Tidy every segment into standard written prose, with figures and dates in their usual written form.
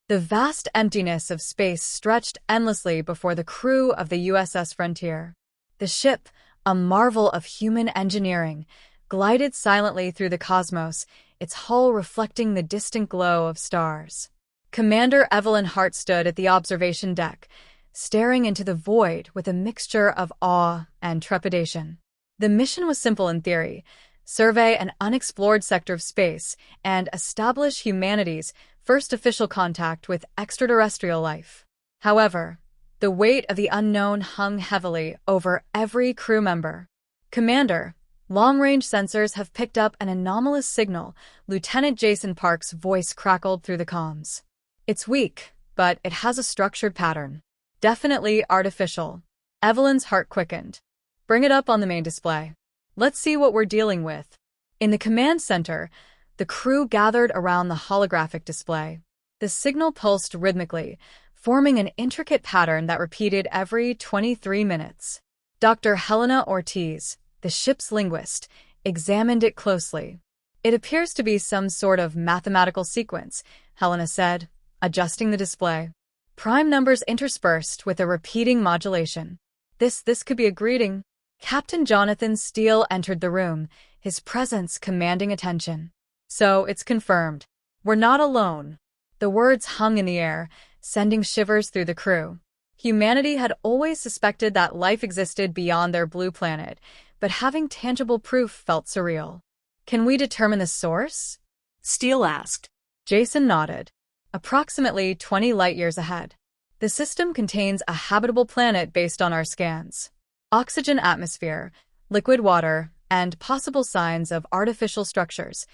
The vast emptiness of space stretched endlessly before the crew of the USS Frontier. The ship, a marvel of human engineering, glided silently through the cosmos, its hull reflecting the distant glow of stars. Commander Evelyn Hart stood at the observation deck, staring into the void with a mixture of awe and trepidation. The mission was simple in theory: survey an unexplored sector of space and establish humanity's first official contact with extraterrestrial life. However, the weight of the unknown hung heavily over every crew member. "Commander, long-range sensors have picked up an anomalous signal," Lieutenant Jason Park's voice crackled through the comms. "It's weak, but it has a structured pattern. Definitely artificial." Evelyn's heart quickened. "Bring it up on the main display. Let's see what we're dealing with." In the command center, the crew gathered around the holographic display. The signal pulsed rhythmically, forming an intricate pattern that repeated every 23 minutes. Dr. Helena Ortiz, the ship's linguist, examined it closely. "It appears to be some sort of mathematical sequence," Helena said, adjusting the display. "Prime numbers interspersed with a repeating modulation. This could be a greeting." Captain Jonathan Steele entered the room, his presence commanding attention. "So it's confirmed. We're not alone." The words hung in the air, sending shivers through the crew. Humanity had always suspected that life existed beyond their blue planet, but having tangible proof felt surreal. "Can we determine the source?" Steele asked. Jason nodded. "Approximately 20 light-years ahead. The system contains a habitable planet based on our scans. Oxygen atmosphere, liquid water, and possible signs of artificial structures."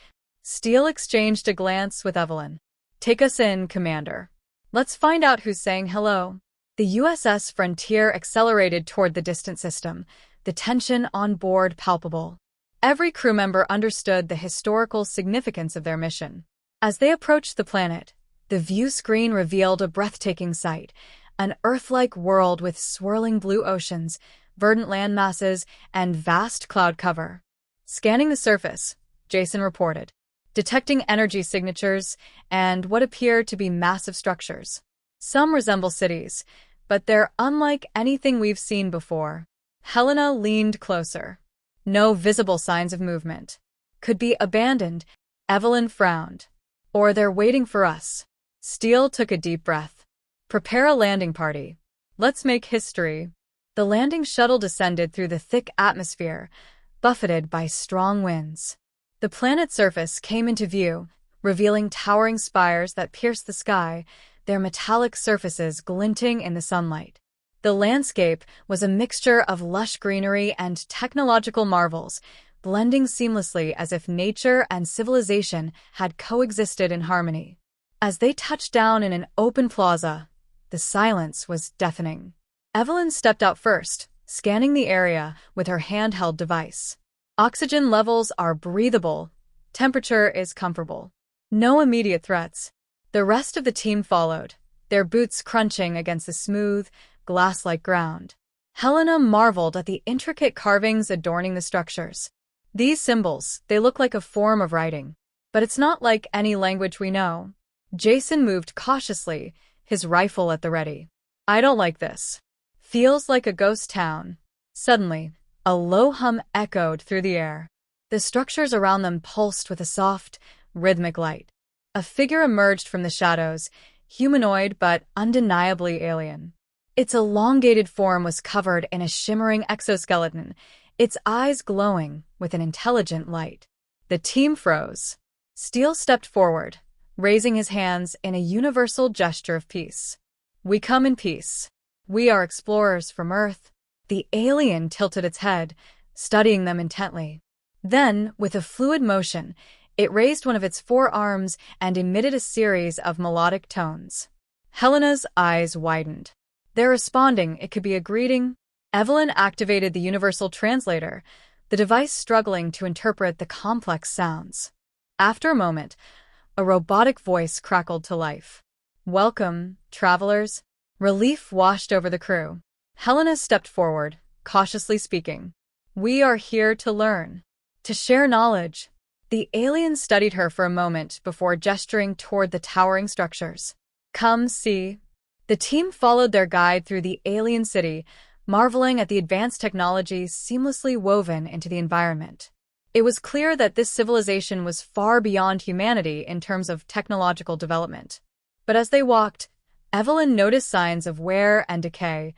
Steele exchanged a glance with Evelyn. "Take us in, Commander. Let's find out who's saying hello." The USS Frontier accelerated toward the distant system, the tension on board palpable. Every crew member understood the historical significance of their mission. As they approached the planet, the view screen revealed a breathtaking sight: an Earth-like world with swirling blue oceans, verdant land masses, and vast cloud cover. "Scanning the surface," Jason reported, detecting energy signatures and what appear to be massive structures. "Some resemble cities, but they're unlike anything we've seen before." Helena leaned closer. "No visible signs of movement. Could be abandoned." Evelyn frowned. "Or they're waiting for us." Steele took a deep breath. "Prepare a landing party. Let's make history." The landing shuttle descended through the thick atmosphere, buffeted by strong winds. The planet's surface came into view, revealing towering spires that pierced the sky, their metallic surfaces glinting in the sunlight. The landscape was a mixture of lush greenery and technological marvels, blending seamlessly as if nature and civilization had coexisted in harmony. As they touched down in an open plaza, the silence was deafening. Evelyn stepped out first, scanning the area with her handheld device. "Oxygen levels are breathable. Temperature is comfortable. No immediate threats." The rest of the team followed, their boots crunching against the smooth, glass-like ground. Helena marveled at the intricate carvings adorning the structures. "These symbols, they look like a form of writing. But it's not like any language we know." Jason moved cautiously, his rifle at the ready. "I don't like this. Feels like a ghost town." Suddenly, a low hum echoed through the air. The structures around them pulsed with a soft, rhythmic light. A figure emerged from the shadows, humanoid but undeniably alien. Its elongated form was covered in a shimmering exoskeleton, its eyes glowing with an intelligent light. The team froze. Steele stepped forward, raising his hands in a universal gesture of peace. "We come in peace. We are explorers from Earth." The alien tilted its head, studying them intently. Then, with a fluid motion, it raised one of its forearms and emitted a series of melodic tones. Helena's eyes widened. "They're responding. It could be a greeting." Evelyn activated the universal translator, the device struggling to interpret the complex sounds. After a moment, a robotic voice crackled to life. "Welcome, travelers." Relief washed over the crew. Helena stepped forward, cautiously speaking. "We are here to learn, to share knowledge." The alien studied her for a moment before gesturing toward the towering structures. Come see. The team followed their guide through the alien city, marveling at the advanced technology seamlessly woven into the environment. It was clear that this civilization was far beyond humanity in terms of technological development. But as they walked, Evelyn noticed signs of wear and decay,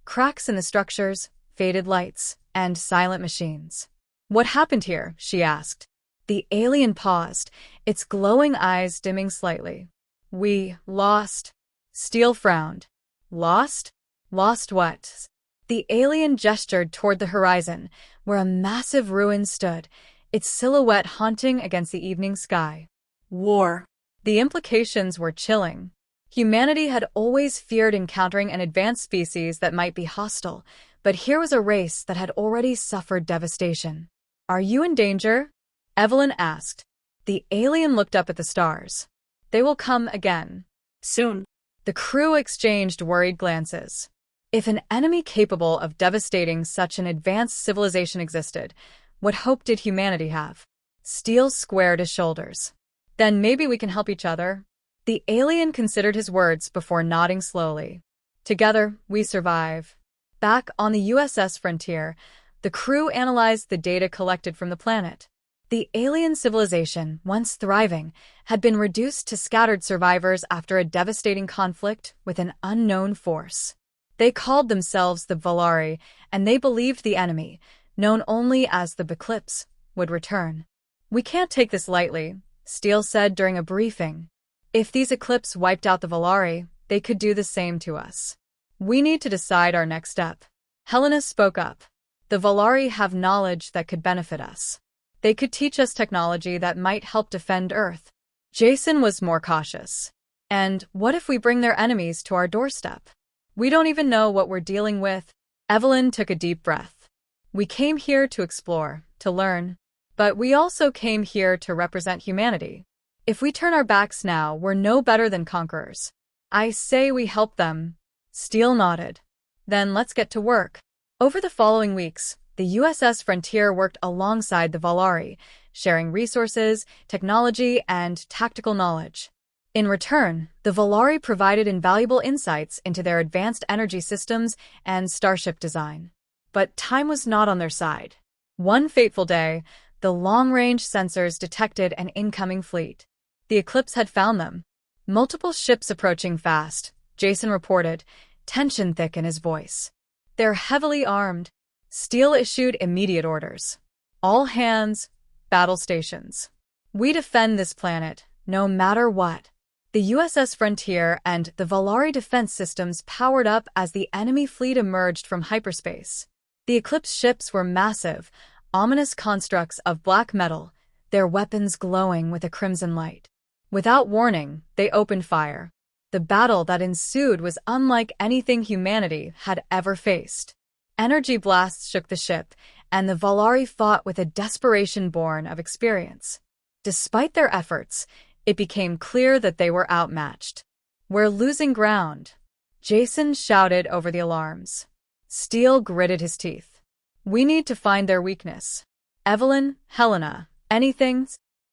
cracks in the structures, faded lights, and silent machines. "What happened here?" she asked. The alien paused, its glowing eyes dimming slightly. "We lost." Steele frowned. "Lost? Lost what?" The alien gestured toward the horizon, where a massive ruin stood, its silhouette haunting against the evening sky. "War." The implications were chilling. Humanity had always feared encountering an advanced species that might be hostile, but here was a race that had already suffered devastation. "Are you in danger?" Evelyn asked. The alien looked up at the stars. "They will come again. Soon." The crew exchanged worried glances. If an enemy capable of devastating such an advanced civilization existed, what hope did humanity have? Steele squared his shoulders. "Then maybe we can help each other." The alien considered his words before nodding slowly. "Together, we survive." Back on the USS Frontier, the crew analyzed the data collected from the planet. The alien civilization, once thriving, had been reduced to scattered survivors after a devastating conflict with an unknown force. They called themselves the Vaelari, and they believed the enemy, known only as the Eclipse, would return. "We can't take this lightly," Steele said during a briefing. "If these Eclipse wiped out the Vaelari, they could do the same to us. We need to decide our next step." Helena spoke up. "The Vaelari have knowledge that could benefit us. They could teach us technology that might help defend Earth." Jason was more cautious. "And what if we bring their enemies to our doorstep? We don't even know what we're dealing with." Evelyn took a deep breath. "We came here to explore, to learn. But we also came here to represent humanity. If we turn our backs now, we're no better than conquerors. I say we help them." Steele nodded. "Then let's get to work." Over the following weeks, the USS Frontier worked alongside the Vaelari, sharing resources, technology, and tactical knowledge. In return, the Vaelari provided invaluable insights into their advanced energy systems and starship design. But time was not on their side. One fateful day, the long-range sensors detected an incoming fleet. The Eclipse had found them. "Multiple ships approaching fast," Jason reported, tension thick in his voice. "They're heavily armed." Steele issued immediate orders. "All hands, battle stations. We defend this planet, no matter what." The USS Frontier and the Vaelari defense systems powered up as the enemy fleet emerged from hyperspace. The Eclipse ships were massive, ominous constructs of black metal, their weapons glowing with a crimson light. Without warning, they opened fire. The battle that ensued was unlike anything humanity had ever faced. Energy blasts shook the ship, and the Vaelari fought with a desperation born of experience. Despite their efforts, it became clear that they were outmatched. "We're losing ground," Jason shouted over the alarms. Steele gritted his teeth. "We need to find their weakness." "Evelyn, Helena, anything?"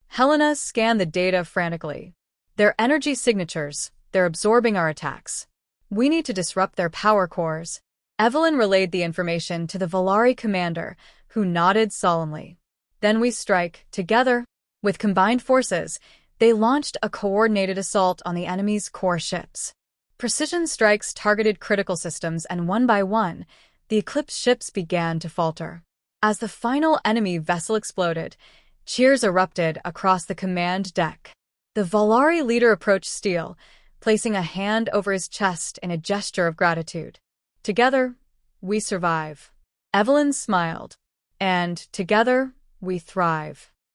Helena scanned the data frantically. "Their energy signatures, they're absorbing our attacks. We need to disrupt their power cores." Evelyn relayed the information to the Vaelari commander, who nodded solemnly. "Then we strike, together." With combined forces, they launched a coordinated assault on the enemy's core ships. Precision strikes targeted critical systems, and one by one, the Eclipse ships began to falter. As the final enemy vessel exploded, cheers erupted across the command deck. The Vaelari leader approached Steele, placing a hand over his chest in a gesture of gratitude. "Together, we survive." Evelyn smiled. "And together, we thrive."